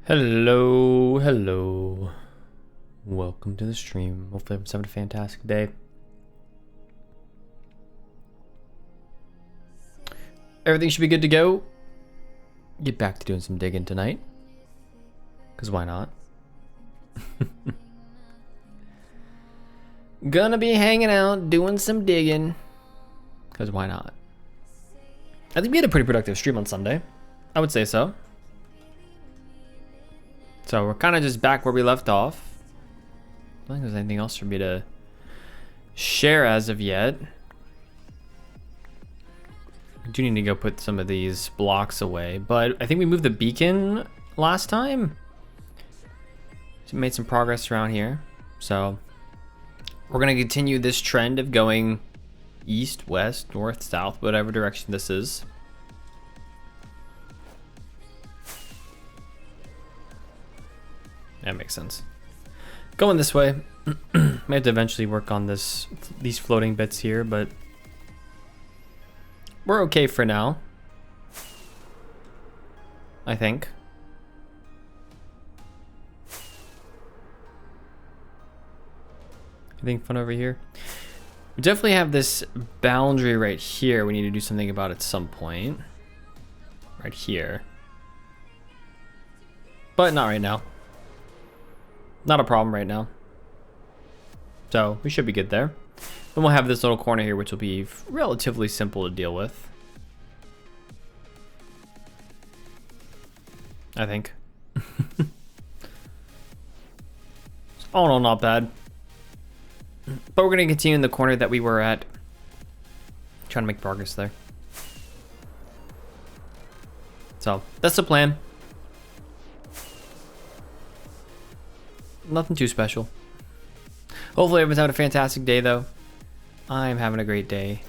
Hello. Welcome to the stream. Hopefully everyone's having a fantastic day. Everything should be good to go. Get back to doing some digging tonight. Because why not? Gonna be hanging out, doing some digging. Because why not? I think we had a pretty productive stream on Sunday. I would say so. So we're kind of just back where we left off. I don't think there's anything else for me to share as of yet. I do need to go put some of these blocks away, but I think we moved the beacon last time. So we made some progress around here. So we're going to continue this trend of going east, west, north, south, whatever direction this is. That makes sense. Going this way. May have to eventually work on these floating bits here, but we're okay for now, I think. Anything fun over here? We definitely have this boundary right here we need to do something about at some point. Right here. But not right now. Not a problem right now. So we should be good there. Then we'll have this little corner here, which will be relatively simple to deal with, I think. All in all, not bad. But we're gonna continue in the corner that we were at. Trying to make progress there. So that's the plan. Nothing too special. Hopefully everyone's having a fantastic day though. I'm having a great day.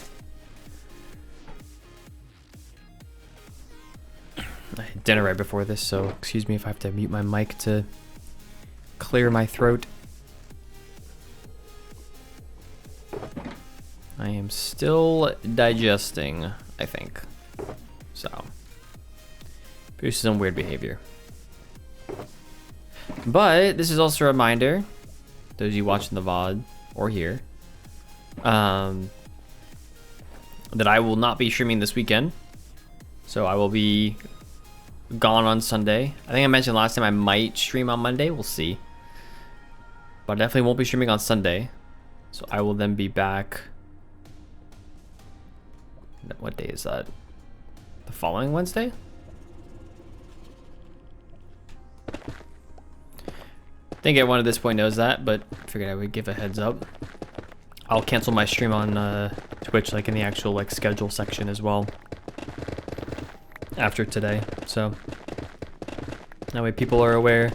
I had dinner right before this, so excuse me if I have to mute my mic to clear my throat. I am still digesting, I think. So, produces some weird behavior. But this is also a reminder, those of you watching the VOD or here, that I will not be streaming this weekend. So I will be gone on Sunday. I think I mentioned last time I might stream on Monday. We'll see. But I definitely won't be streaming on Sunday. So I will then be back. What day is that? The following Wednesday? I think everyone at this point knows that, but figured I would give a heads up. I'll cancel my stream on Twitch, like in the actual like schedule section as well. After today, so that way people are aware,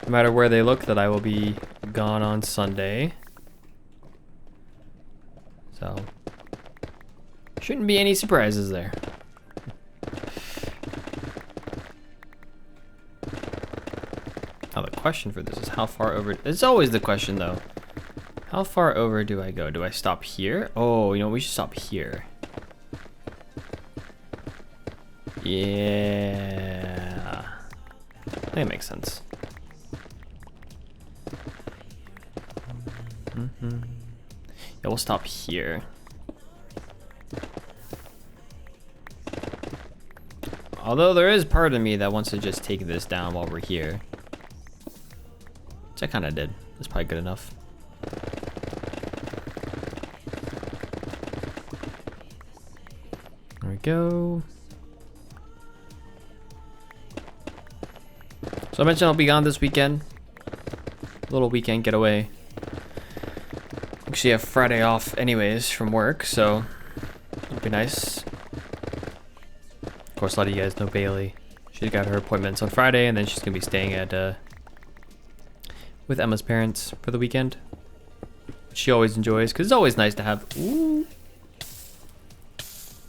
no matter where they look, that I will be gone on Sunday. So shouldn't be any surprises there. Now the question for this is how far over. It's always the question though. How far over do I go? Do I stop here? Oh, you know, we should stop here. Yeah, that makes sense. Yeah, we'll stop here. Although there is part of me that wants to just take this down while we're here, which I kind of did. That's probably good enough. There we go. So I mentioned I'll be gone this weekend. A little weekend getaway. Actually have Friday off anyways from work, so it'll be nice. Of course, a lot of you guys know Bailey. She's got her appointments on Friday, and then she's gonna be staying at with Emma's parents for the weekend. She always enjoys, because it's always nice to have. Ooh.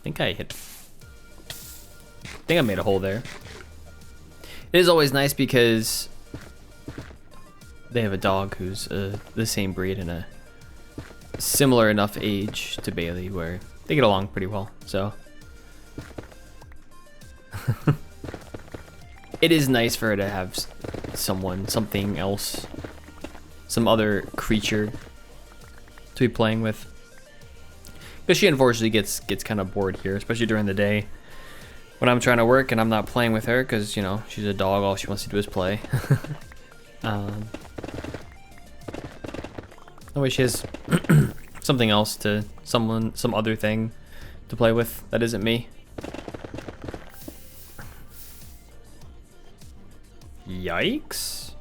I think I made a hole there. It is always nice because they have a dog who's the same breed and a similar enough age to Bailey where they get along pretty well. So it is nice for her to have something else, some other creature to be playing with. Because she unfortunately gets kind of bored here, especially during the day when I'm trying to work and I'm not playing with her because, you know, she's a dog. All she wants to do is play. That way she has something else to some other thing to play with that isn't me. Yikes.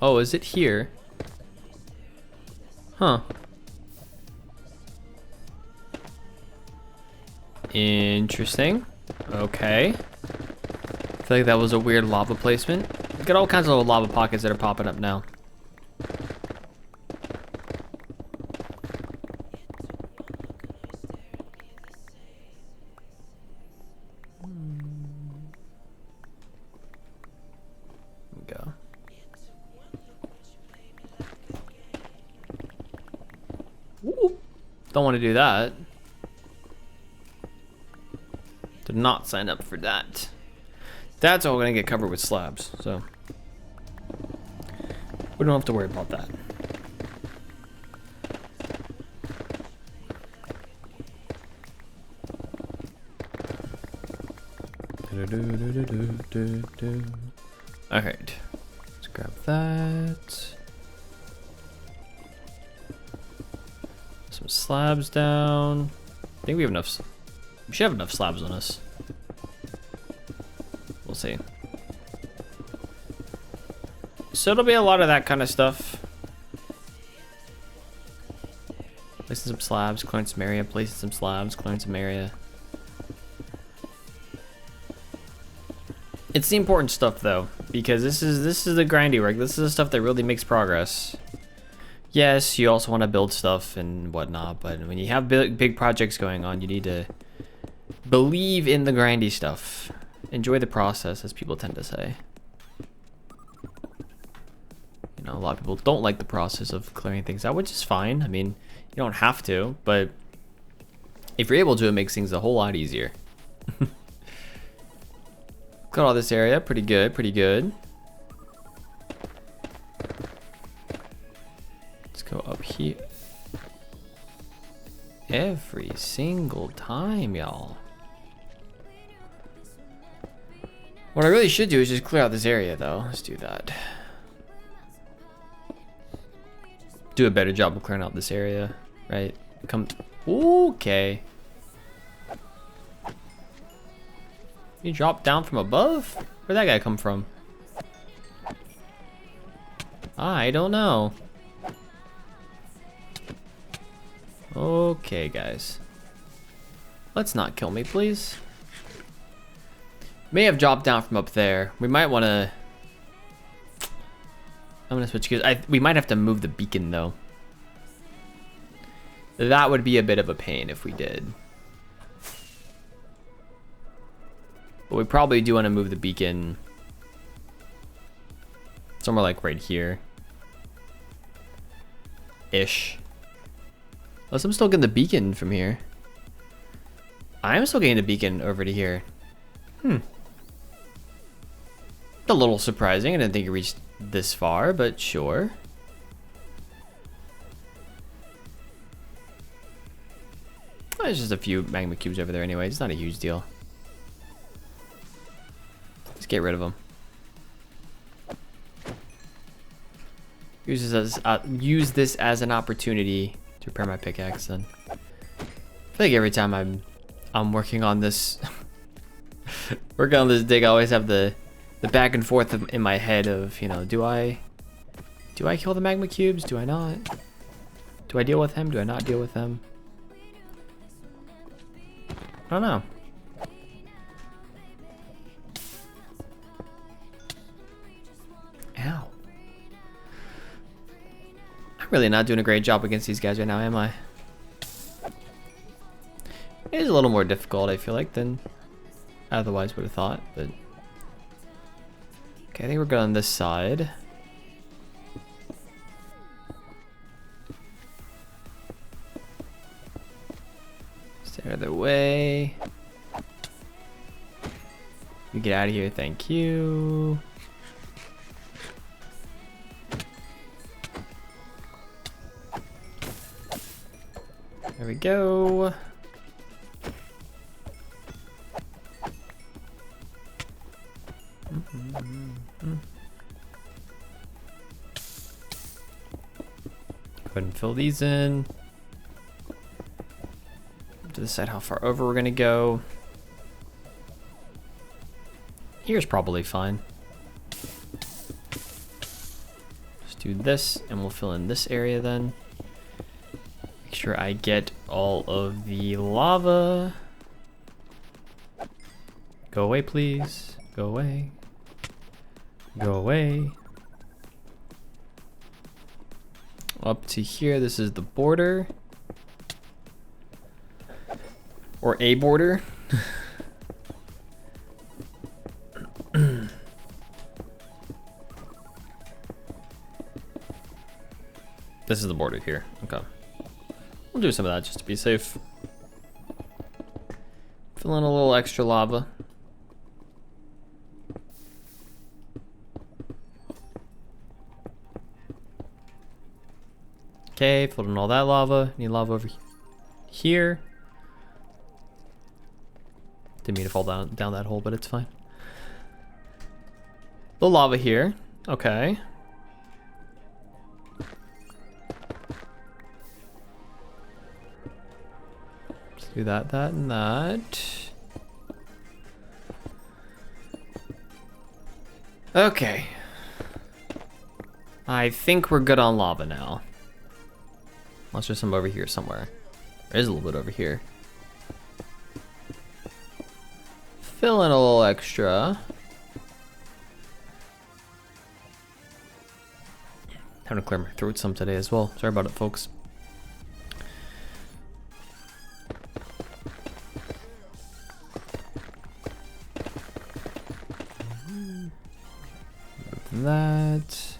Oh, is it here? Huh. Interesting. Okay. I feel like that was a weird lava placement. Got all kinds of lava pockets that are popping up now. Go. Ooh. Don't want to do that. Did not sign up for that. That's all gonna get covered with slabs, so we don't have to worry about that. Alright, let's grab that. Some slabs down. think we have enough. We should have enough slabs on us. We'll see. So it'll be a lot of that kind of stuff. Placing some slabs, clearing some area, placing some slabs, clearing some area. It's the important stuff though, because this is the grindy work. This is the stuff that really makes progress. Yes, you also want to build stuff and whatnot, but when you have big projects going on, you need to believe in the grindy stuff. Enjoy the process, as people tend to say. You know, a lot of people don't like the process of clearing things out, which is fine. I mean, you don't have to, but if you're able to, it makes things a whole lot easier. Got all this area, pretty good, pretty good. Let's go up here. Every single time, y'all. What I really should do is just clear out this area, though. Let's do that. Do a better job of clearing out this area, right? Come. Okay. You dropped down from above? Where'd that guy come from? I don't know. Okay, guys. Let's not kill me, please. May have dropped down from up there. We might want to... I'm going to switch gears. We might have to move the beacon, though. That would be a bit of a pain if we did. But we probably do want to move the beacon somewhere like right here. Ish. Unless I'm still getting the beacon from here. I'm still getting the beacon over to here. A little surprising. I didn't think it reached this far, but sure. There's just a few magma cubes over there anyway. It's not a huge deal. Let's get rid of them. Use this as an opportunity to repair my pickaxe. Then I feel like every time I'm working on this, working on this dig, I always have the back and forth in my head of, you know, do I kill the magma cubes? Do I not? Do I deal with them? Do I not deal with them? I don't know. Ow. I'm really not doing a great job against these guys right now, am I? It is a little more difficult, I feel like, than I otherwise would have thought, but... Okay, I think we're good on this side. Stay out of their way. You get out of here, thank you. There we go. Go ahead and fill these in. To decide how far over we're gonna go. Here's probably fine. Just do this and we'll fill in this area then. Make sure I get all of the lava. Go away, please. Go away. Go away. Up to here, this is the border. Or a border. This is the border here. Okay. We'll do some of that just to be safe. Fill in a little extra lava. Okay, filled in all that lava. Need lava over here. Didn't mean to fall down that hole, but it's fine. The lava here. Okay. Let's Do that, that, and that. Okay. I think we're good on lava now. Unless there's some over here somewhere. There is a little bit over here. Fill in a little extra. Having to clear my throat some today as well. Sorry about it, folks. That.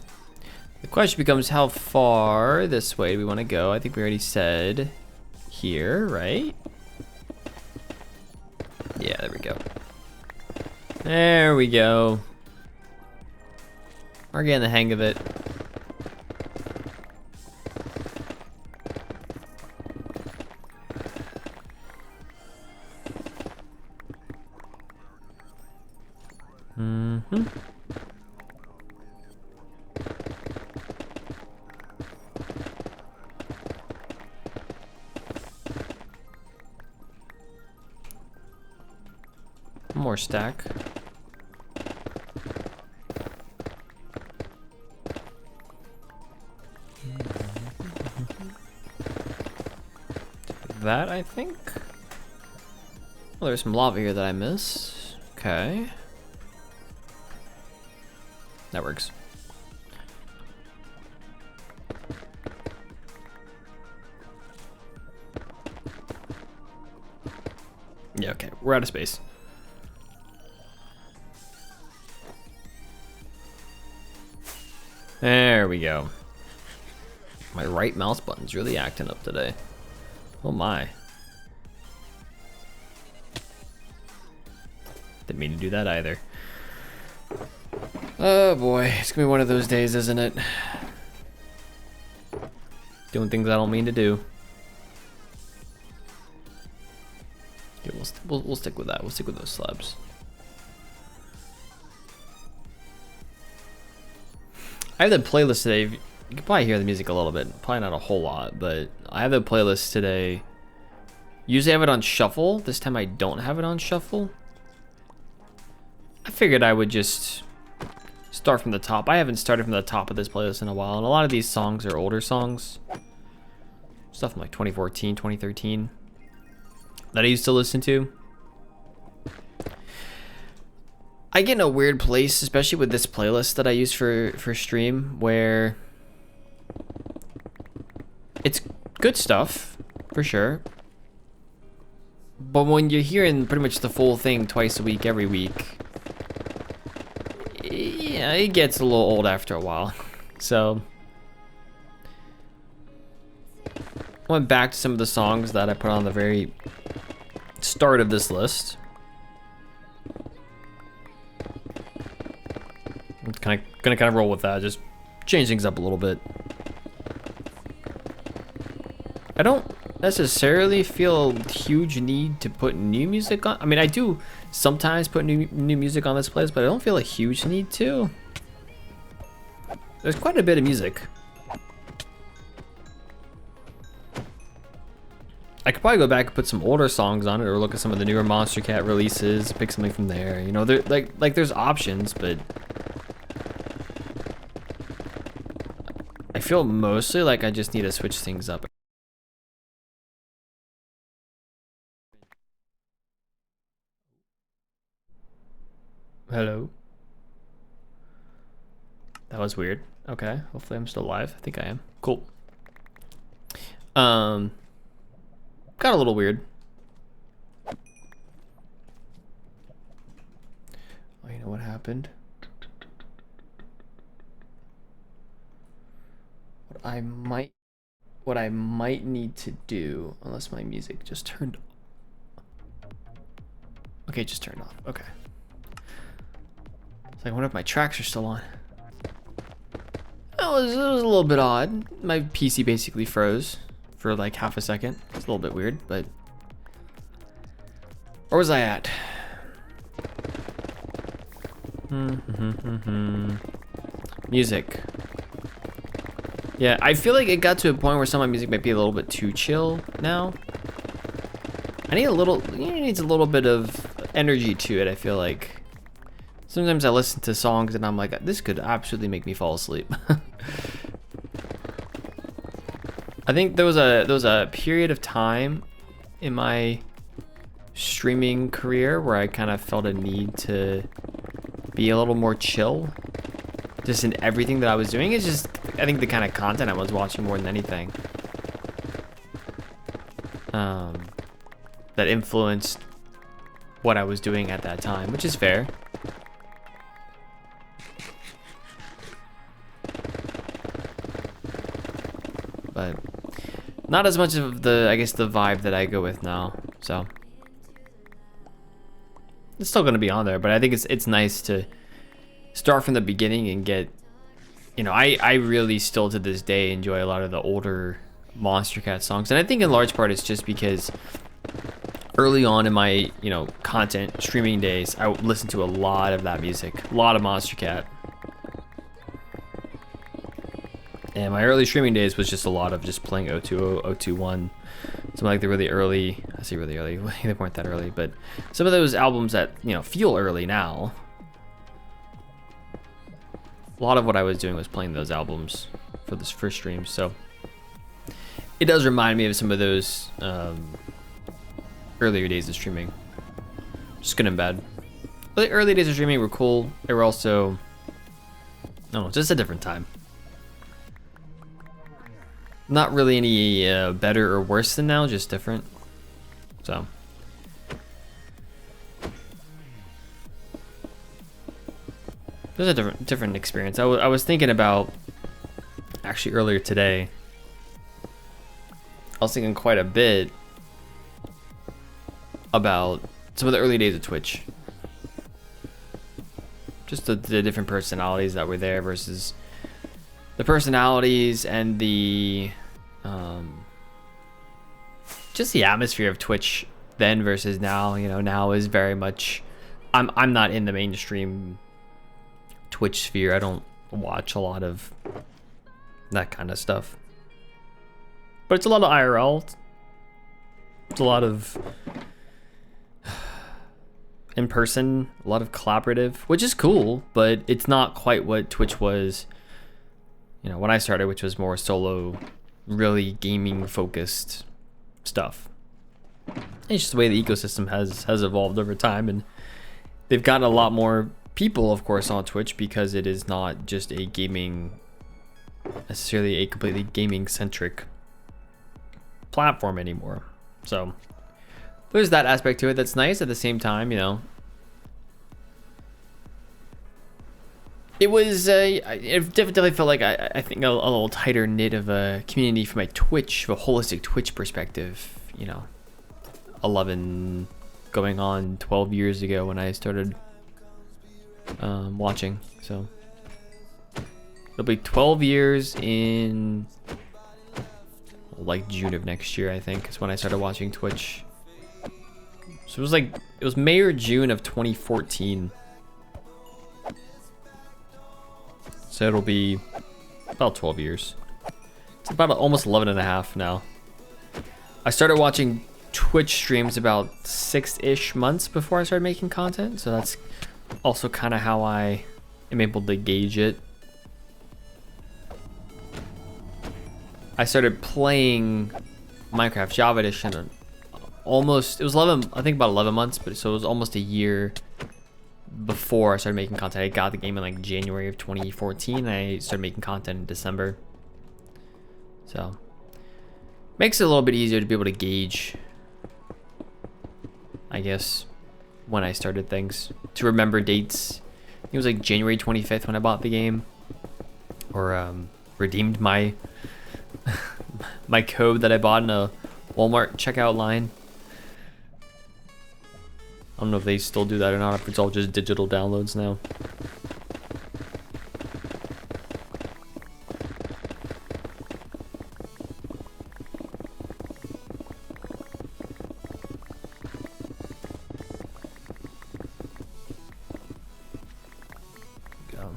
The question becomes how far this way do we want to go? I think we already said here, right? Yeah, there we go. There we go. We're getting the hang of it. Mm-hmm. More stack. That, I think. Well, there's some lava here that I missed. Okay. That works. Yeah, okay. We're out of space. There we go. My right mouse button's really acting up today. Oh my. Didn't mean to do that either. Oh boy, it's gonna be one of those days, isn't it? Doing things I don't mean to do. Okay, we'll stick with that. We'll stick with those slabs. I have the playlist today. You can probably hear the music a little bit. Probably not a whole lot, but I have the playlist today. Usually I have it on shuffle. This time I don't have it on shuffle. I figured I would just start from the top. I haven't started from the top of this playlist in a while, and a lot of these songs are older songs. Stuff from like 2014, 2013 that I used to listen to. I get in a weird place, especially with this playlist that I use for stream, where it's good stuff, for sure. But when you're hearing pretty much the full thing twice a week, every week, yeah, it gets a little old after a while. So I went back to some of the songs that I put on the very start of this list. I'm gonna kind of roll with that, just change things up a little bit. I don't necessarily feel a huge need to put new music on. I mean, I do sometimes put new music on this playlist, but I don't feel a huge need to. There's quite a bit of music. I could probably go back and put some older songs on it, or look at some of the newer Monstercat releases, pick something from there. You know, there like there's options, but I feel mostly like I just need to switch things up. Hello. That was weird. Okay, hopefully I'm still alive. I think I am. Cool. Got a little weird. Oh, you know what happened? What I might need to do, unless my music just turned. Okay, it just turned off. Okay. So I wonder if my tracks are still on. It was a little bit odd. My PC basically froze for like half a second. It's a little bit weird, but where was I at? Music. Yeah, I feel like it got to a point where some of my music might be a little bit too chill now. I need a little, it needs a little bit of energy to it, I feel like. Sometimes I listen to songs and I'm like, this could absolutely make me fall asleep. I think there was a period of time in my streaming career where I kind of felt a need to be a little more chill just in everything that I was doing. It's just, I think the kind of content I was watching more than anything that influenced what I was doing at that time, which is fair. But not as much of the, I guess, the vibe that I go with now. So it's still gonna be on there, but I think it's nice to start from the beginning and get, you know, I really still to this day enjoy a lot of the older Monstercat songs, and I think in large part it's just because early on in my, you know, content streaming days, I listened to a lot of that music, a lot of Monstercat. And my early streaming days was just a lot of just playing 020, 021, some like the really early, I say really early, they weren't that early, but some of those albums that, you know, feel early now. A lot of what I was doing was playing those albums for this first stream, so it does remind me of some of those earlier days of streaming. Just good and bad. But the early days of streaming were cool. They were also, I don't know, just a different time. Not really any better or worse than now, just different. So. It was a different experience. I was thinking about, actually earlier today, I was thinking quite a bit about some of the early days of Twitch. Just the different personalities that were there versus the personalities and the just the atmosphere of Twitch then versus now. You know, now is very much, I'm not in the mainstream Twitch sphere. I don't watch a lot of that kind of stuff, but it's a lot of IRL. It's a lot of in person, a lot of collaborative, which is cool, but it's not quite what Twitch was, you know, when I started, which was more solo, really gaming focused stuff. It's just the way the ecosystem has evolved over time, and they've gotten a lot more people, of course, on Twitch because it is not just a gaming, necessarily a completely gaming centric platform anymore. So there's that aspect to it that's nice. At the same time, you know, it was it definitely felt like I think a little tighter knit of a community from a Twitch, a holistic Twitch perspective, you know, 11 going on 12 years ago when I started watching. So it'll be 12 years in like June of next year, I think, is when I started watching Twitch. So it was May or June of 2014. So it'll be about 12 years. It's about almost 11 and a half now. I started watching Twitch streams about 6-ish months before I started making content. So that's also kind of how I am able to gauge it. I started playing Minecraft Java Edition almost, it was 11, I think about 11 months, but so it was almost a year before I started making content. I got the game in like January of 2014. I started making content in December. So makes it a little bit easier to be able to gauge, I guess, when I started things, to remember dates. It was like January 25th when I bought the game, or redeemed my my code that I bought in a Walmart checkout line. I don't know if they still do that or not, if it's all just digital downloads now. Go.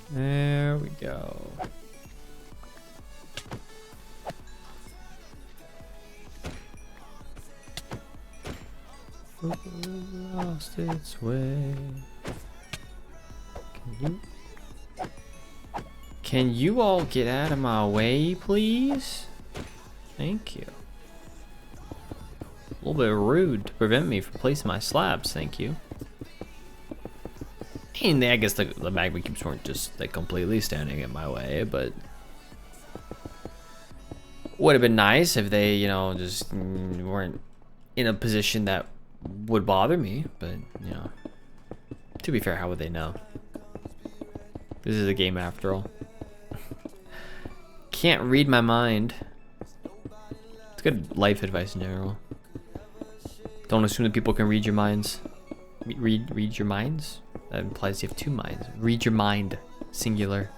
There we go. Lost its way. Can you all get out of my way, please? Thank you. A little bit rude to prevent me from placing my slabs, thank you. And I guess the magma cubes weren't just like completely standing in my way, but would have been nice if they, you know, just weren't in a position that would bother me, but you know, to be fair, how would they know? This is a game after all. Can't read my mind. It's good life advice in general. Don't assume that people can read your minds. Read your minds? That implies you have two minds. Read your mind, singular.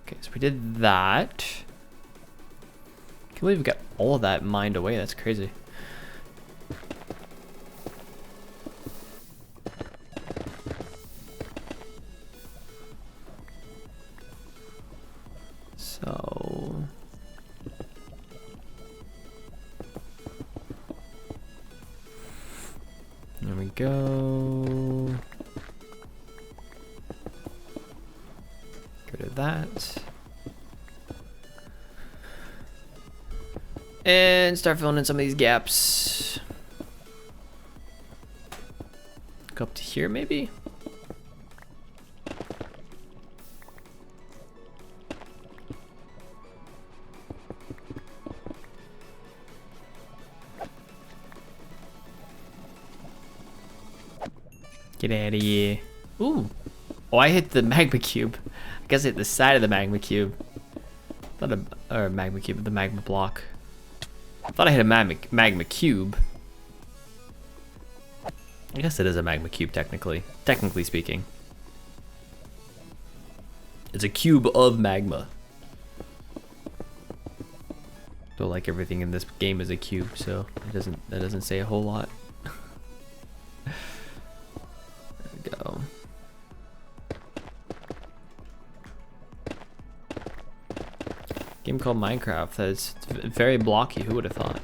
Okay, so we did that. Can't believe we got all of that mined away. That's crazy. So there we go. Go to that. And start filling in some of these gaps. Go up to here maybe? Get out of here. Ooh. Oh, I hit the magma cube. I guess I hit the side of the magma cube. Or magma cube, the magma block. I thought I hit a magma cube. I guess it is a magma cube technically speaking. It's a cube of magma. Though like everything in this game is a cube, so that doesn't say a whole lot. There we go. Game called Minecraft. That's very blocky. Who would have thought?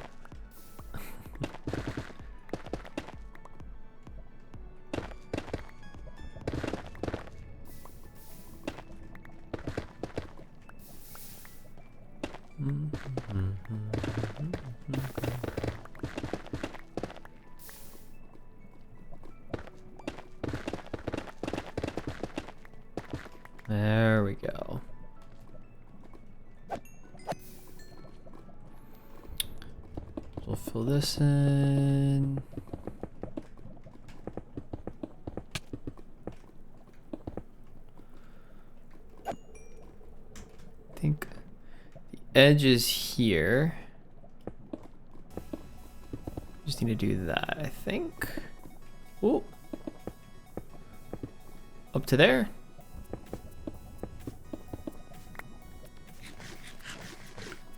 There we go. We'll fill this in. I think the edge is here. Just need to do that, I think. Ooh. Up to there.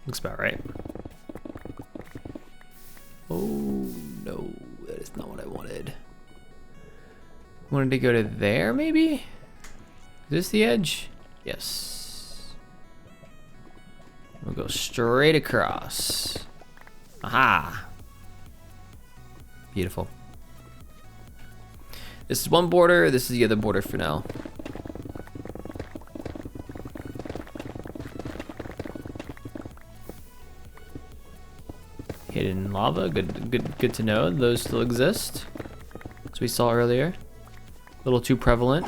Looks about right. Oh no, that is not what I wanted. Wanted to go to there maybe? Is this the edge? Yes. We'll go straight across. Aha! Beautiful. This is one border, this is the other border for now. Hidden lava, good to know. Those still exist, as we saw earlier. A little too prevalent.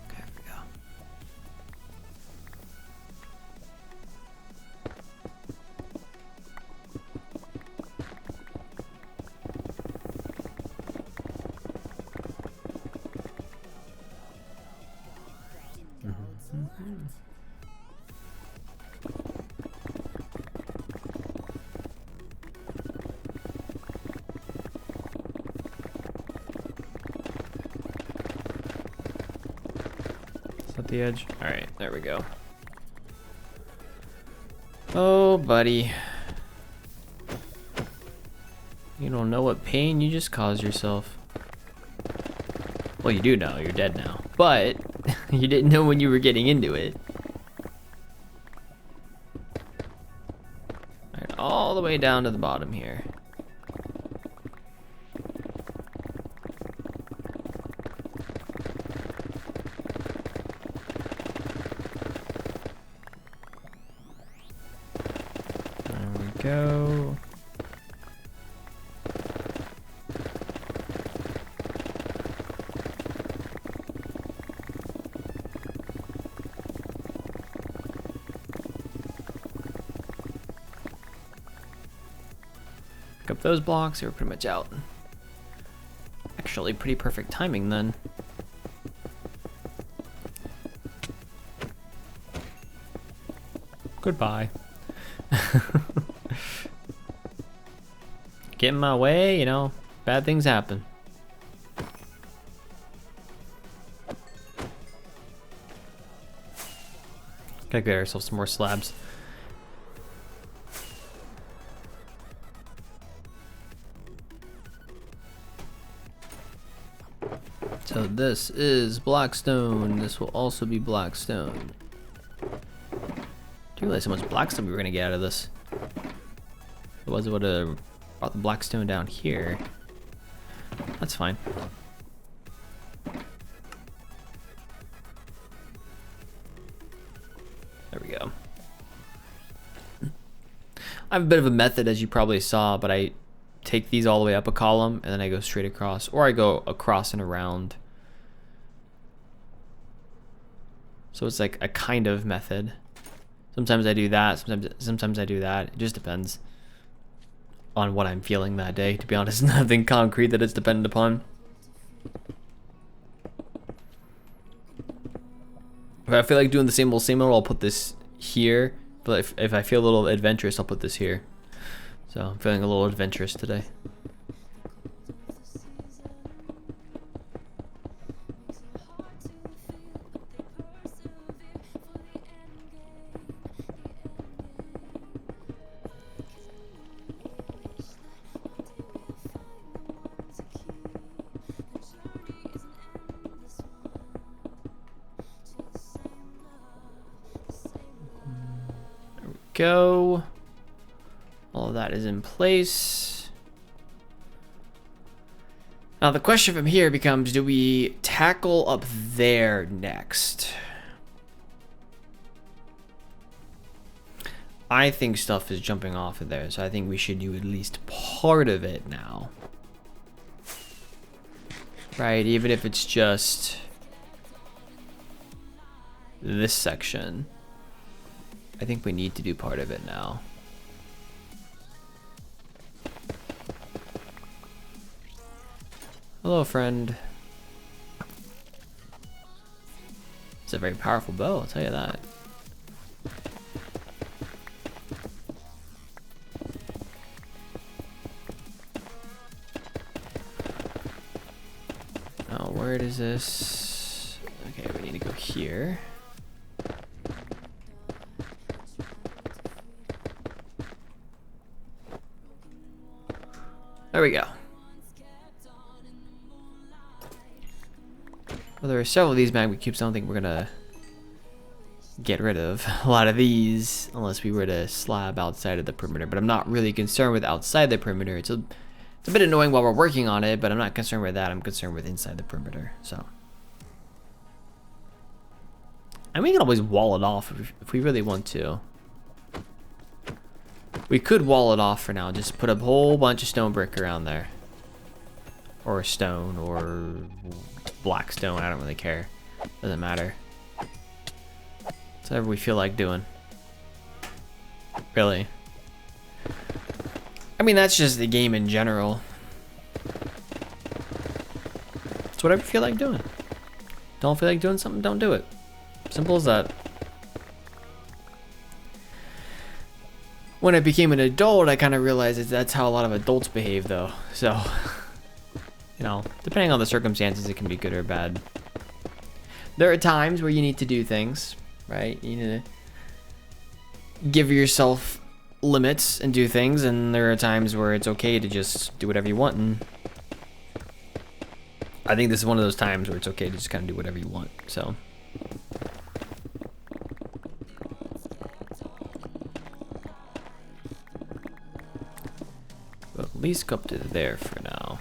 Okay, here we go. Is that the edge? All right, there we go. Oh, buddy. You don't know what pain you just caused yourself. Well, you do know, you're dead now. But you didn't know when you were getting into it. Alright, all the way down to the bottom here. There we go. Pick up those blocks, they were pretty much out. Actually, pretty perfect timing then. Goodbye. Get in my way, you know, bad things happen. Gotta get ourselves some more slabs. So this is blackstone. This will also be blackstone. Do you realize how much blackstone we were gonna get out of this? Otherwise, it would have brought the blackstone down here. That's fine. There we go. I have a bit of a method, as you probably saw, but I take these all the way up a column and then I go straight across, or I go across and around. So it's like a kind of method. Sometimes I do that, sometimes I do that. It just depends on what I'm feeling that day, to be honest. Nothing concrete that it's dependent upon. If I feel like doing the same old, I'll put this here. But if I feel a little adventurous, I'll put this here. So I'm feeling a little adventurous today. Go. All of that is in place. Now the question from here becomes, do we tackle up there next? I think stuff is jumping off of there, so I think we should do at least part of it now. Right, even if it's just this section. I think we need to do part of it now. Hello, friend. It's a very powerful bow, I'll tell you that. Now, where is this? Okay, we need to go here. There we go. Well, there are several of these magma cubes I don't think we're gonna get rid of. A lot of these, unless we were to slab outside of the perimeter. But I'm not really concerned with outside the perimeter. It's a bit annoying while we're working on it, but I'm not concerned with that. I'm concerned with inside the perimeter. So, and we can always wall it off if we really want to. We could wall it off for now. Just put a whole bunch of stone brick around there. Or stone, or black stone. I don't really care. Doesn't matter. It's whatever we feel like doing. Really. I mean, that's just the game in general. It's whatever you feel like doing. Don't feel like doing something, don't do it. Simple as that. When I became an adult, I kind of realized that that's how a lot of adults behave, though. So, you know, depending on the circumstances, it can be good or bad. There are times where you need to do things, right? You need to give yourself limits and do things, and there are times where it's okay to just do whatever you want, and I think this is one of those times where it's okay to just kind of do whatever you want, so. But at least go up to there for now.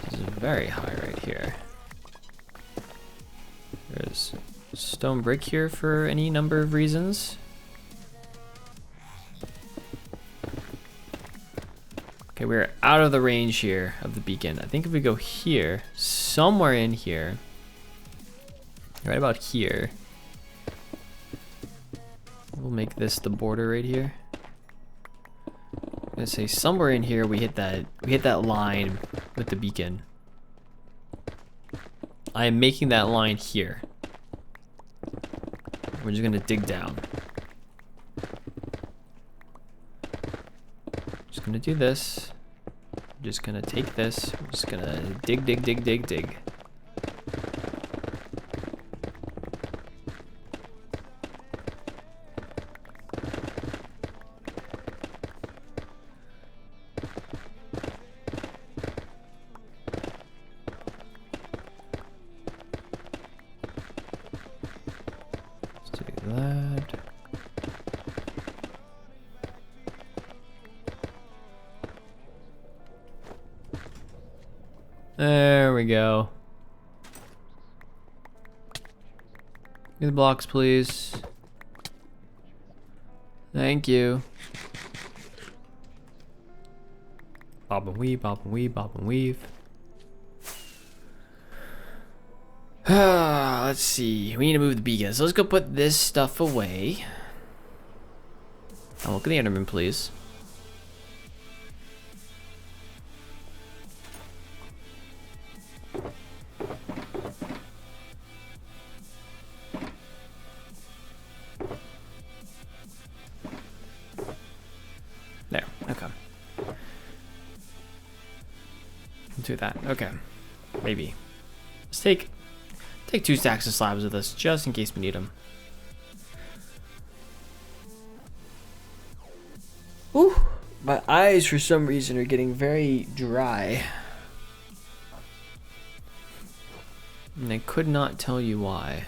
This is very high right here. There's stone brick here for any number of reasons. Okay, we're out of the range here of the beacon. I think if we go here, somewhere in here, right about here, we'll make this the border right here. I'm gonna say somewhere in here we hit that line with the beacon. I am making that line here. We're just gonna dig down. Just gonna do this. I'm just gonna take this. I'm just gonna dig, dig, dig, dig, dig. Let's do that. There we go. Give me the blocks, please. Thank you. Bob and weave, bob and weave, bob and weave. Let's see. We need to move the beacons. So let's go put this stuff away. Oh, look at the Enderman, please. There, okay. Do that, okay. Maybe. Let's take 2 stacks of slabs of this, just in case we need them. Ooh, my eyes for some reason are getting very dry. And I could not tell you why.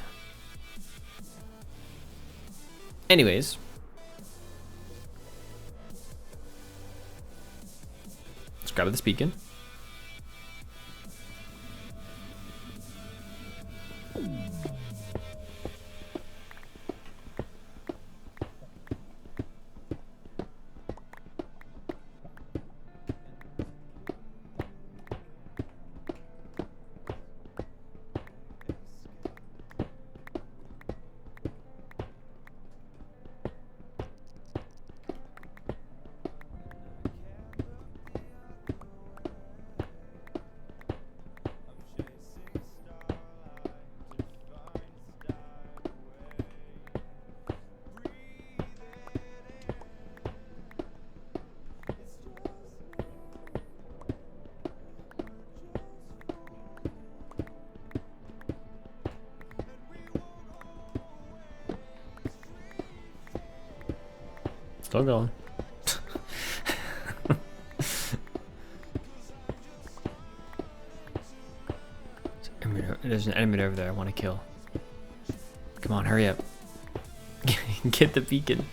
Anyways. Let's grab this beacon. Still going. There's an enemy over there I want to kill. Come on, hurry up. Get the beacon.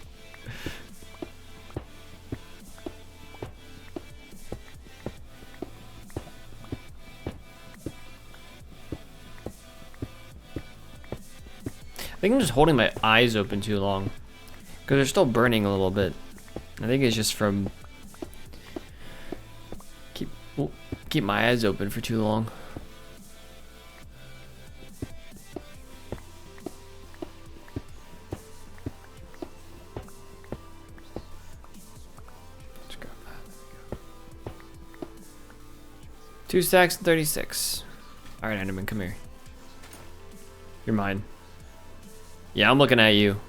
I think I'm just holding my eyes open too long. Because they're still burning a little bit. I think it's just from keep my eyes open for too long. Let's grab that. 2 stacks and 36. All right, Enderman, come here. You're mine. Yeah, I'm looking at you.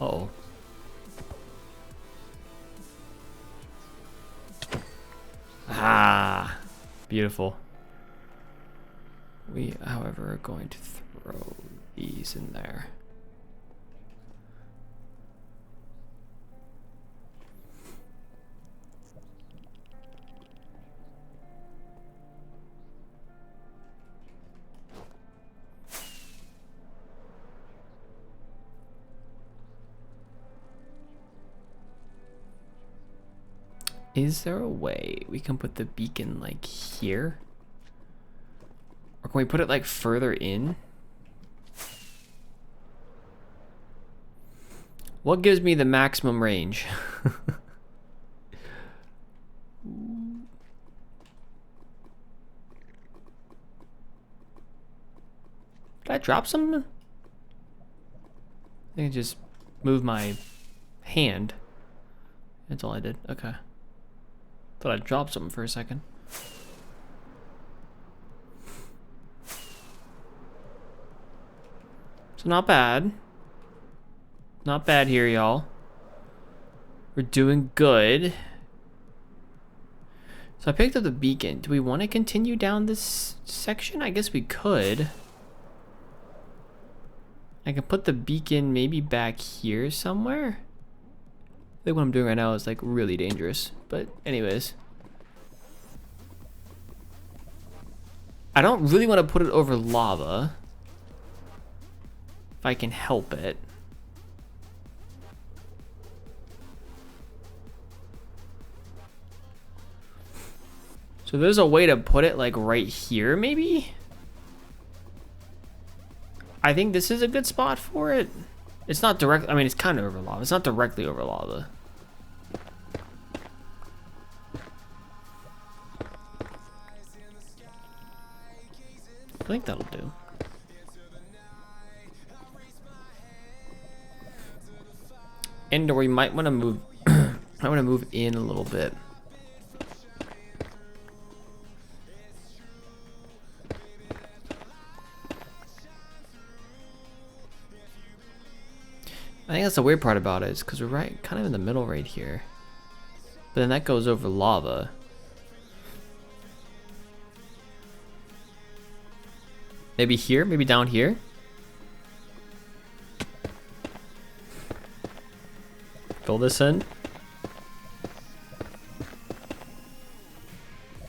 Uh-oh. Ah, beautiful. We, however, are going to throw these in there. Is there a way we can put the beacon like here? Or can we put it like further in? What gives me the maximum range? Did I drop something? I think I just moved my hand. That's all I did. Okay. Thought I dropped something for a second. So not bad. Not bad here, y'all. We're doing good. So I picked up the beacon. Do we want to continue down this section? I guess we could. I can put the beacon maybe back here somewhere. I think what I'm doing right now is like really dangerous. But anyways. I don't really want to put it over lava. If I can help it. So there's a way to put it like right here maybe? I think this is a good spot for it. It's not direct, I mean it's kind of over lava. It's not directly over lava. I think that'll do. And we might want to move I want to move in a little bit. I think that's the weird part about it is because we're right kind of in the middle right here. But then that goes over lava. Maybe here, maybe down here. Fill this in.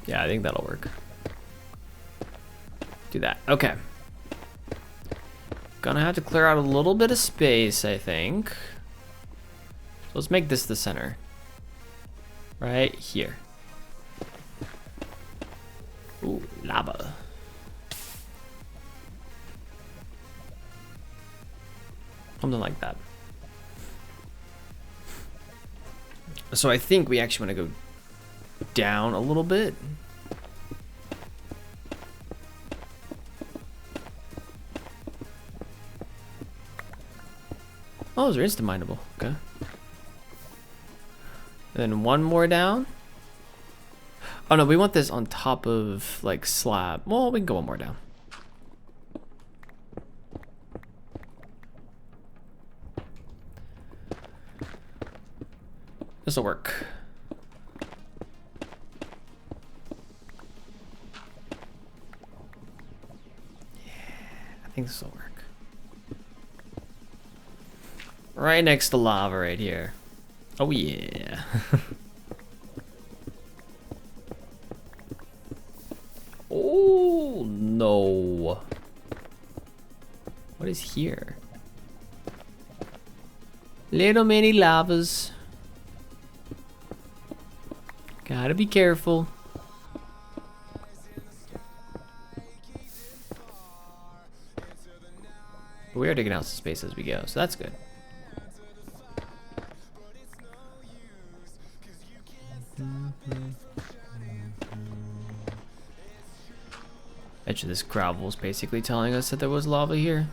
Yeah, I think that'll work. Do that. Okay. Gonna have to clear out a little bit of space, I think. So let's make this the center. Right here. Ooh, lava. Something like that. So I think we actually want to go down a little bit. Oh, those are instant mineable. Okay. And then one more down. Oh no, we want this on top of like slab. Well, we can go one more down. This'll work. Yeah, I think this'll work. Right next to lava right here. Oh yeah. Oh no. What is here? Little mini lavas. Gotta be careful. We are digging out some space as we go, so that's good. Actually, this gravel is basically telling us that there was lava here.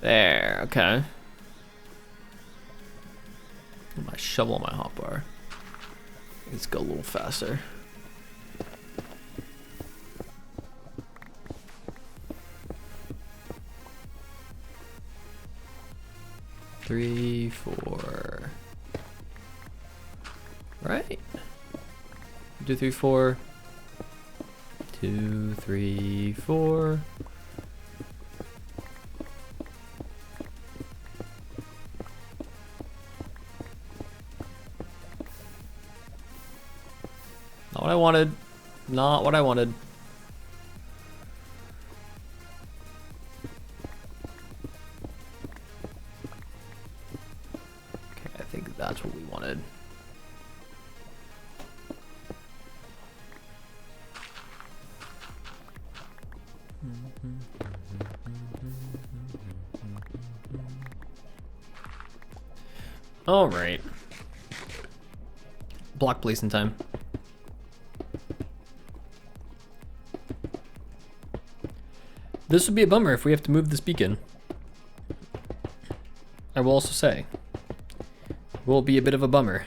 There, okay. My shovel, my hotbar. Let's go a little faster. Three, 4. Right. 2, 3, 4. 2, 3, 4. Not what I wanted. Not what I wanted. Okay, I think that's what we wanted. All right. Block policing time. This would be a bummer if we have to move this beacon. I will also say, will be a bit of a bummer.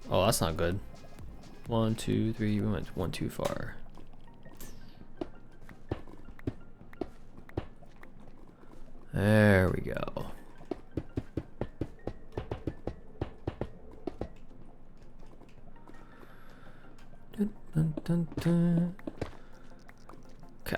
Oh, that's not good. 1, 2, 3, we went one too far. There we go. Dun, dun, dun, dun. Okay.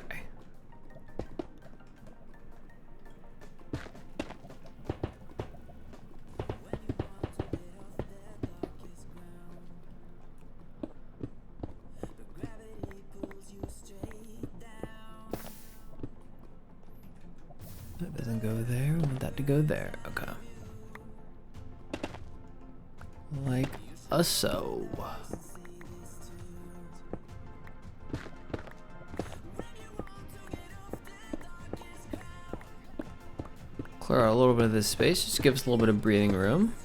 That doesn't go there. We want that to go there. Okay. Like so. Clear out a little bit of this space, just give us a little bit of breathing room.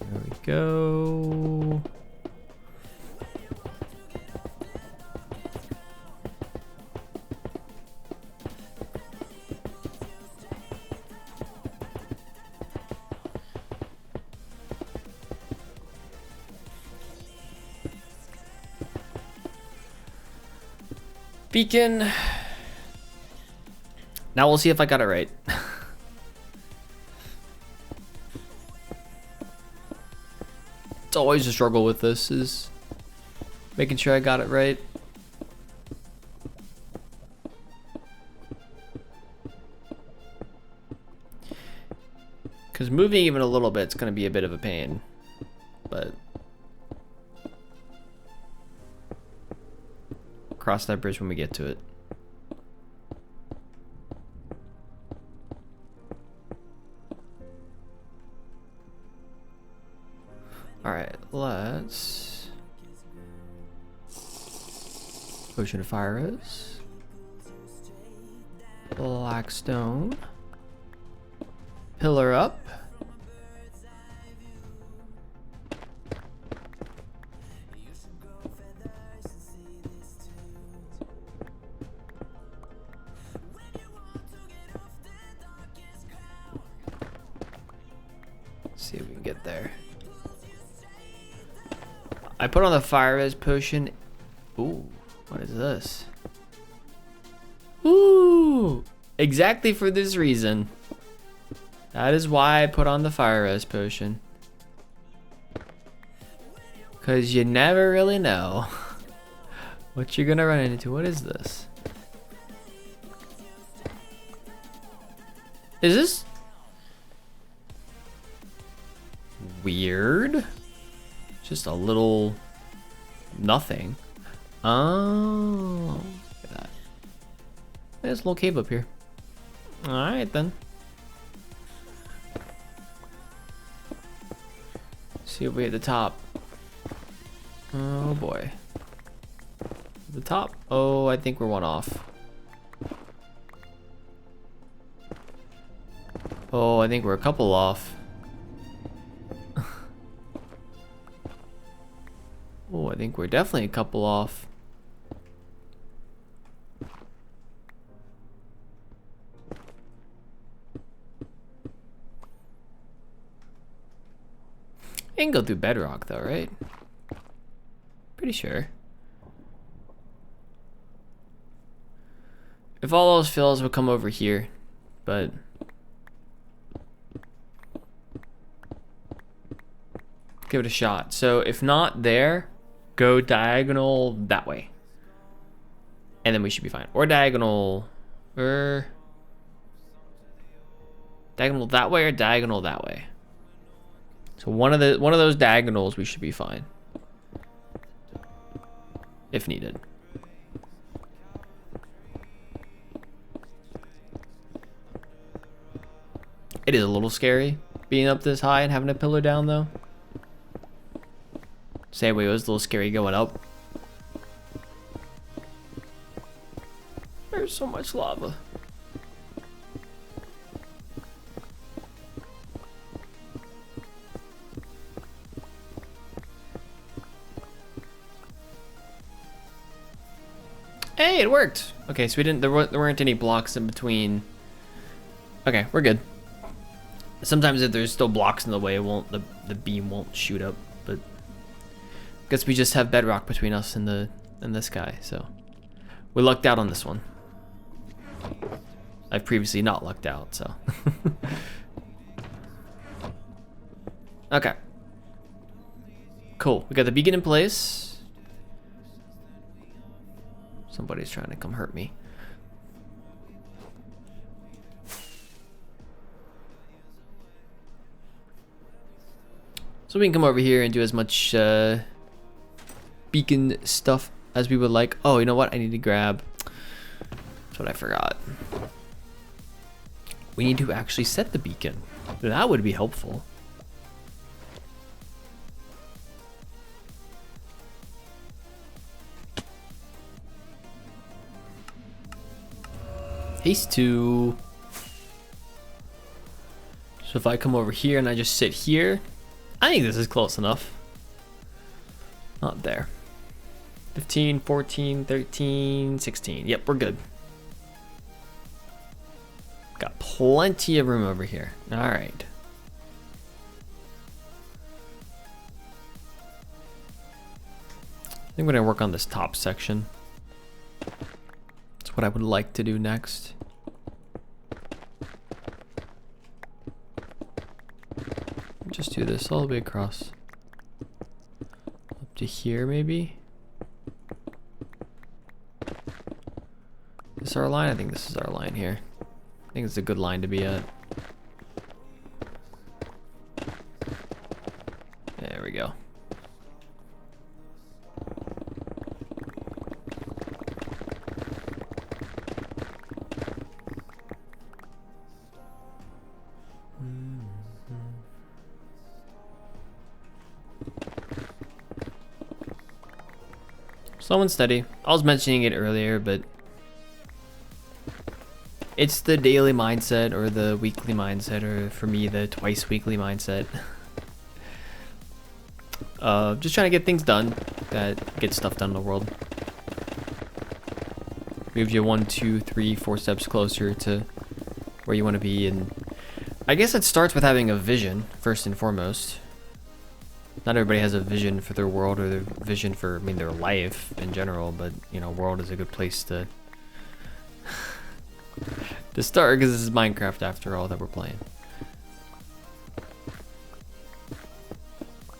There we go. Beacon. Now we'll see if I got it right. It's always a struggle with this, is making sure I got it right. Because moving even a little bit is going to be a bit of a pain. But cross that bridge when we get to it. Alright, let's Potion of Fire is Black Stone. Pillar up. See if we can get there. I put on the Fire Res potion. Ooh, what is this? Ooh, exactly for this reason. That is why I put on the Fire Res potion. Because you never really know what you're going to run into. What is this? Is this weird? Just a little nothing. Oh, look at that. There's a little cave up here. Alright then. See if we hit the top. Oh boy. The top? Oh, I think we're one off. Oh, I think we're a couple off. Oh, I think we're definitely a couple off. You can go through bedrock though, right? Pretty sure. If all else fails, we'll come over here, but give it a shot. So if not there, go diagonal that way. And then we should be fine. Or diagonal, or diagonal that way or diagonal that way. So one of those diagonals we should be fine. If needed. It is a little scary being up this high and having a pillar down though. Same way it was a little scary going up. There's so much lava. Hey, it worked. Okay, so there weren't any blocks in between. Okay, we're good. Sometimes if there's still blocks in the way, the beam won't shoot up, but guess we just have bedrock between us and this guy, so we lucked out on this one. I've previously not lucked out, so. Okay. Cool, we got the beacon in place. Somebody's trying to come hurt me. So we can come over here and do as much beacon stuff as we would like. Oh, you know what? I need to grab. That's what I forgot. We need to actually set the beacon. That would be helpful. Haste 2. So if I come over here and I just sit here, I think this is close enough. Not there. 15, 14, 13, 16. Yep, we're good. Got plenty of room over here. All right. I think we're gonna work on this top section. That's what I would like to do next. Just do this all the way across. Up to here, maybe? Is this our line? I think this is our line here. I think it's a good line to be at. There we go. Slow and steady. I was mentioning it earlier, but it's the daily mindset or the weekly mindset, or for me, the twice weekly mindset. Just trying to get things done that get stuff done in the world. Moves you 1, 2, 3, 4 steps closer to where you want to be, and I guess it starts with having a vision first and foremost. Not everybody has a vision for their world or their vision for, I mean, their life in general, but you know, world is a good place to start, because this is Minecraft after all that we're playing.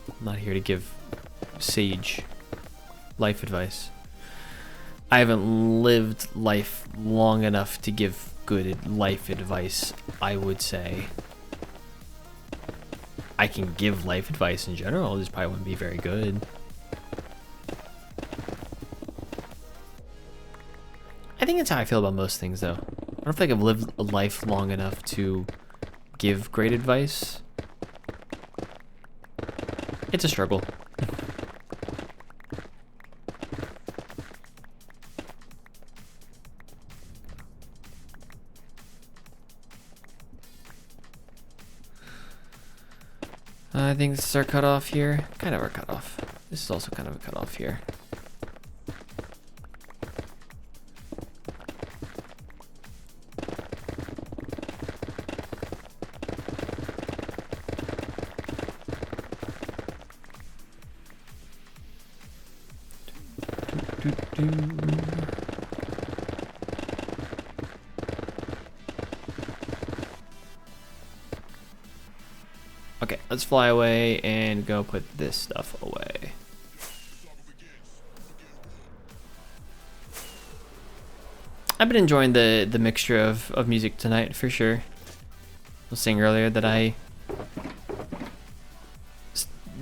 I'm not here to give sage life advice. I haven't lived life long enough to give good life advice, I would say. I can give life advice in general, this probably wouldn't be very good. I think that's how I feel about most things though. I don't think I've lived a life long enough to give great advice. It's a struggle. I think this is our cutoff here. Kind of our cutoff. This is also kind of a cutoff here. Okay, let's fly away and go put this stuff away. I've been enjoying the mixture of music tonight for sure. I was saying earlier that I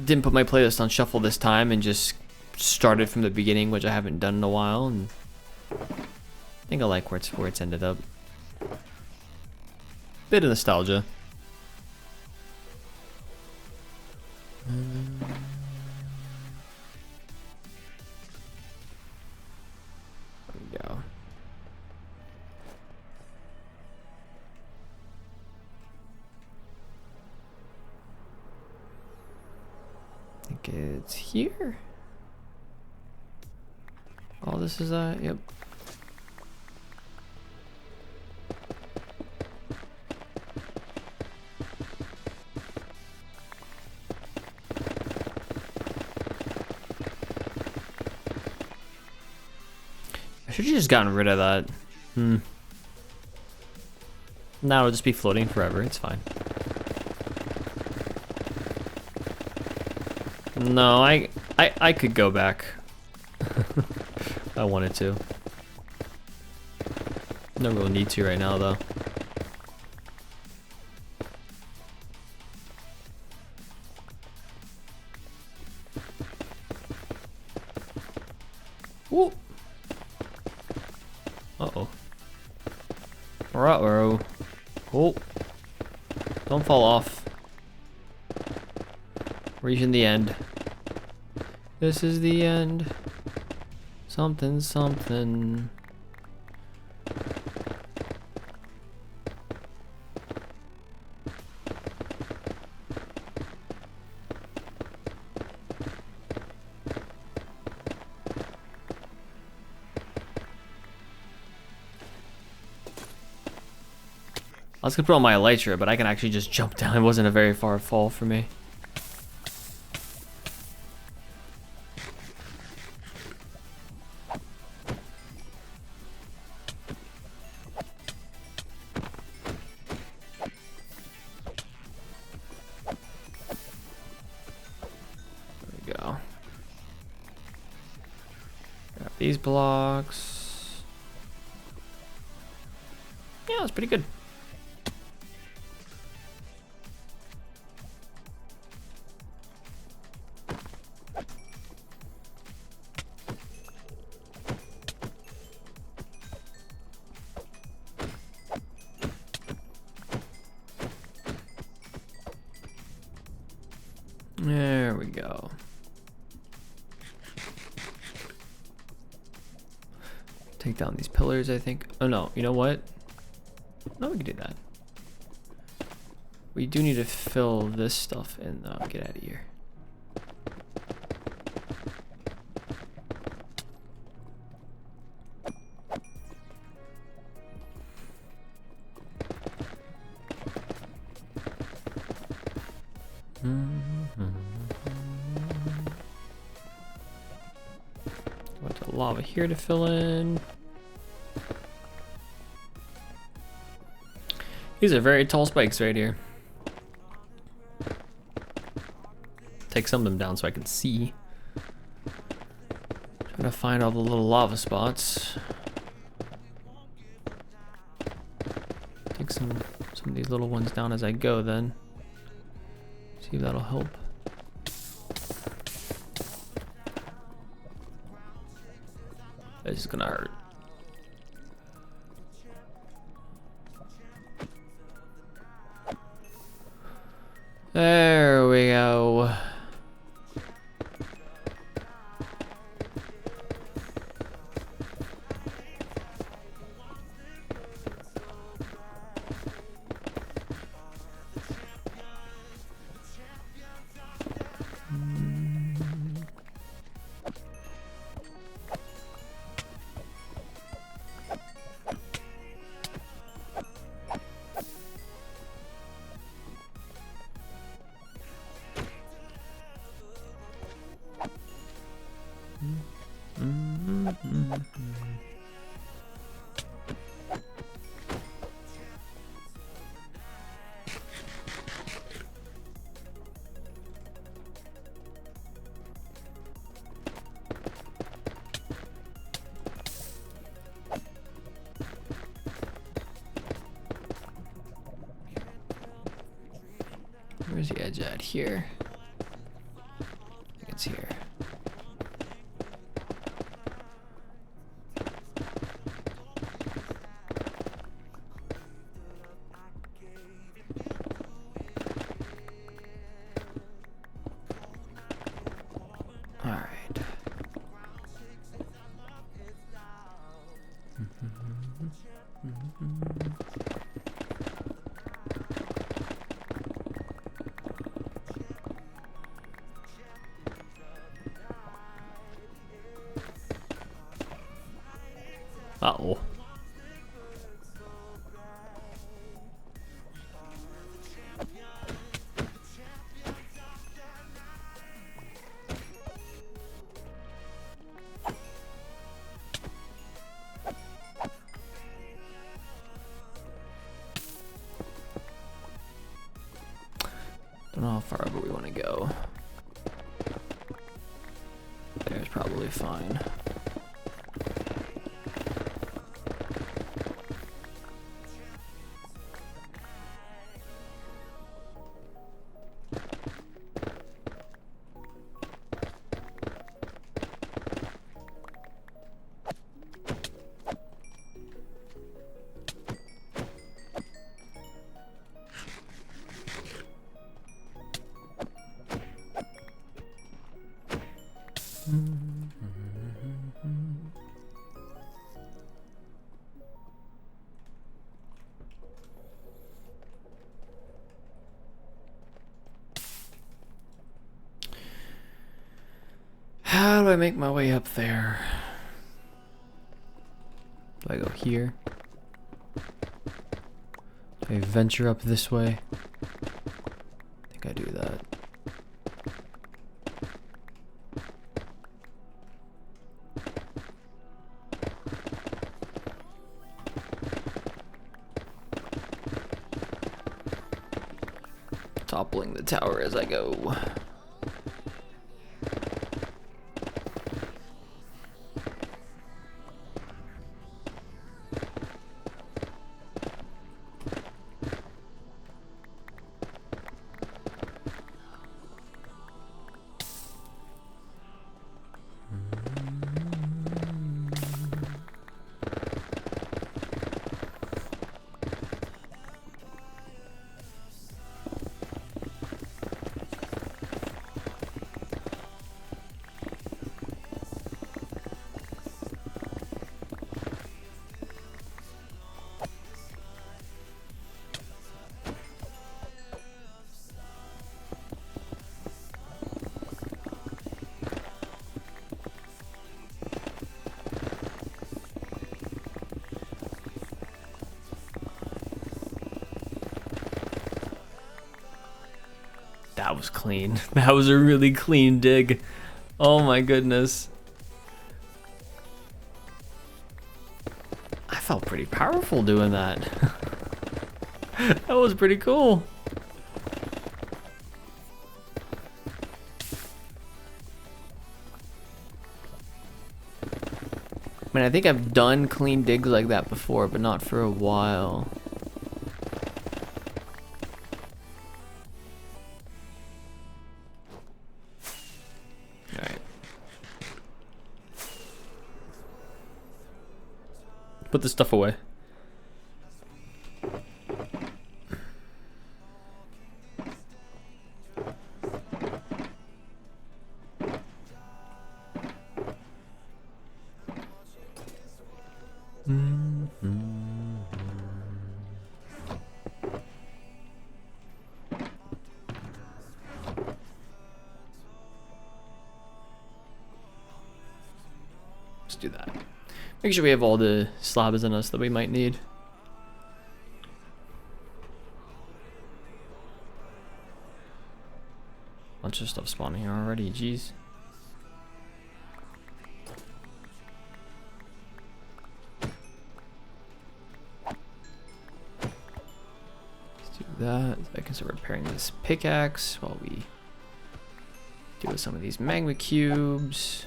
didn't put my playlist on shuffle this time and just started from the beginning, which I haven't done in a while, and I think I like where it's ended up. Bit of nostalgia. There we go. I think it's here. Oh, this is yep. I should have just gotten rid of that. Now it'll just be floating forever. It's fine. No, I could go back. I wanted to. No real need to right now, though. Whoop. Uh-oh. Uh-oh. Oh. Don't fall off. Reaching the end. This is the end. Something, something. I was gonna put on my elytra, but I can actually just jump down. It wasn't a very far fall for me. Go. Grab these blocks. Yeah, that's pretty good. There we go. Take down these pillars, I think. Oh no, you know what? No, we can do that. We do need to fill this stuff in though. Get out of here. What's the lava here to fill in? These are very tall spikes right here. Take some of them down so I can see. Trying to find all the little lava spots. Take some of these little ones down as I go then. See if that'll help. This is gonna hurt. There we go. Where's the edge at? Here. I think it's here. All right. Uh-oh. Don't know how far over we want to go. There's probably fine. How do I make my way up there? Do I go here? Do I venture up this way? I think I do that. Toppling the tower as I go. That was clean. That was a really clean dig. Oh my goodness. I felt pretty powerful doing that. That was pretty cool. I mean, I think I've done clean digs like that before, but not for a while. Alright. Put this stuff away. Let's do that. Make sure we have all the slabs in us that we might need. Bunch of stuff spawning here already, jeez. Let's do that. I can start repairing this pickaxe while we deal with some of these magma cubes.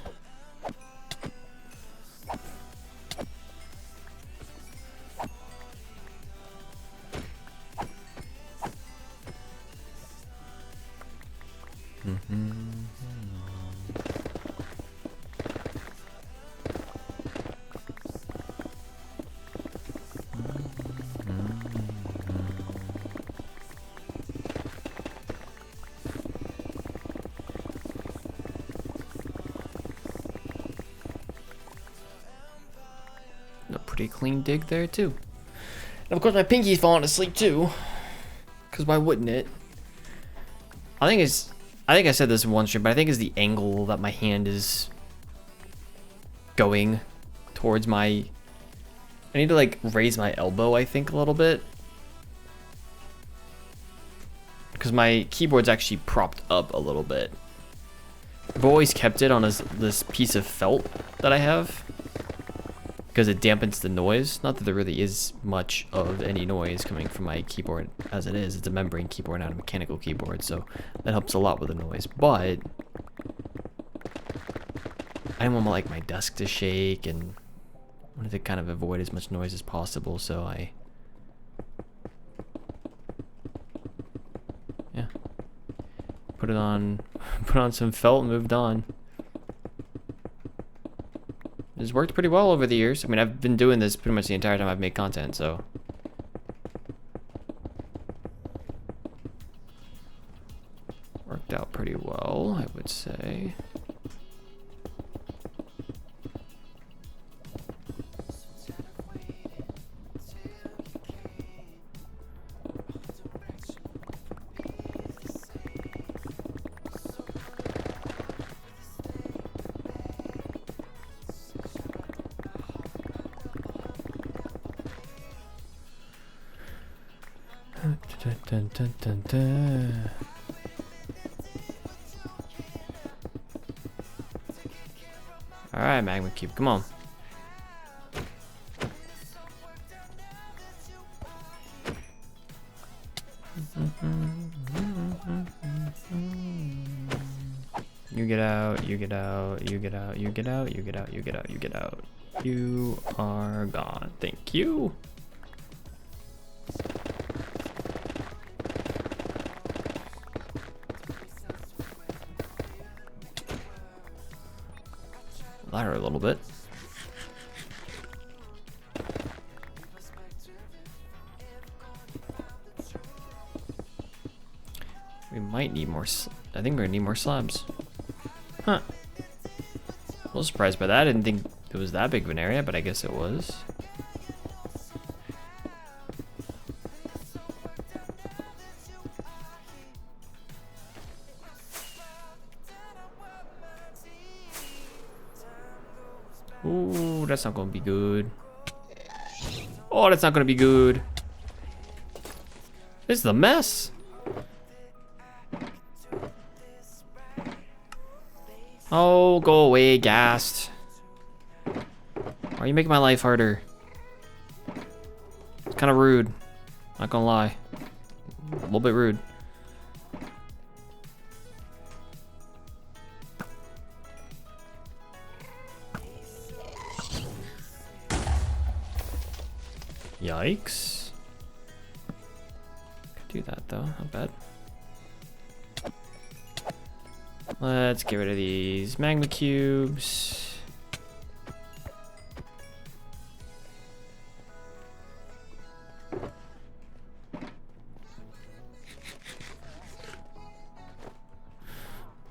a pretty clean dig there too. And of course my pinky's falling asleep too. Cause why wouldn't it? I think I said this in one stream, but I think it's the angle that my hand is going towards my... I need to like raise my elbow, I think, a little bit. Because my keyboard's actually propped up a little bit. I've always kept it on this piece of felt that I have. Because it dampens the noise. Not that there really is much of any noise coming from my keyboard as it is. It's a membrane keyboard, not a mechanical keyboard, so that helps a lot with the noise. But I don't want like my desk to shake, and wanted to kind of avoid as much noise as possible, so I put on some felt and moved on. It's worked pretty well over the years. I mean, I've been doing this pretty much the entire time I've made content, so. Worked out pretty well, I would say. Dun, dun, dun, dun. All right, Magma Cube, come on. You get out, you get out, you get out, you get out, you get out, you get out, you get out. You are gone. Thank you. Ladder a little bit. We might need more. I think we're gonna need more slabs. Huh. A little surprised by that. I didn't think it was that big of an area, but I guess it was. Ooh, that's not gonna be good. Oh, that's not gonna be good. This is a mess. Oh, go away, Ghast. Why are you making my life harder? It's kind of rude. Not gonna lie. A little bit rude. Yikes. Could do that though, not bad. Let's get rid of these magma cubes.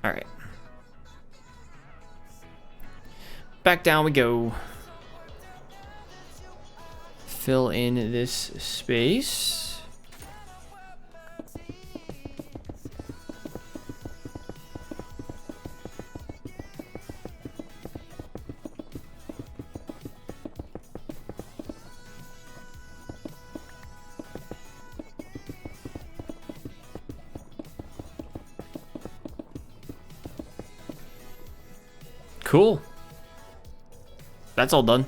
All right. Back down we go. Fill in this space. Cool. That's all done.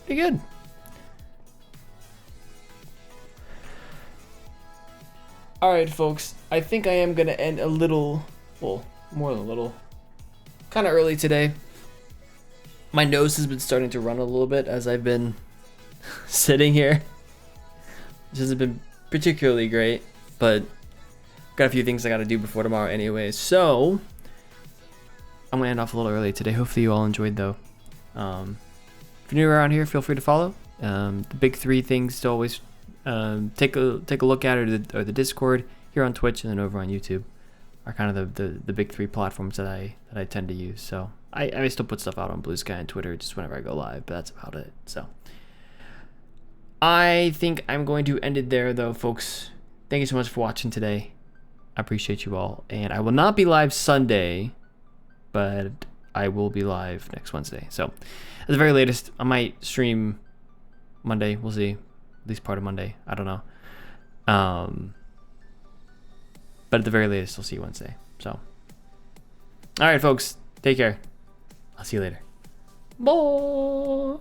Pretty good. Alright, folks. I think I am going to end a little, well, more than a little, kind of early today. My nose has been starting to run a little bit as I've been sitting here. Which hasn't been particularly great, but got a few things I got to do before tomorrow anyway. So I'm going to end off a little early today. Hopefully you all enjoyed, though. If you're new around here, feel free to follow. The big three things to always take a look at are the Discord here on Twitch and then over on YouTube are kind of the big three platforms that I tend to use. So I still put stuff out on Blue Sky and Twitter just whenever I go live, but that's about it. So I think I'm going to end it there, though, folks. Thank you so much for watching today. I appreciate you all, and I will not be live Sunday, but I will be live next Wednesday. So at the very latest, I might stream Monday. We'll see. At least part of Monday. I don't know. But at the very latest, I'll see you Wednesday. So, all right, folks, take care. I'll see you later. Bye.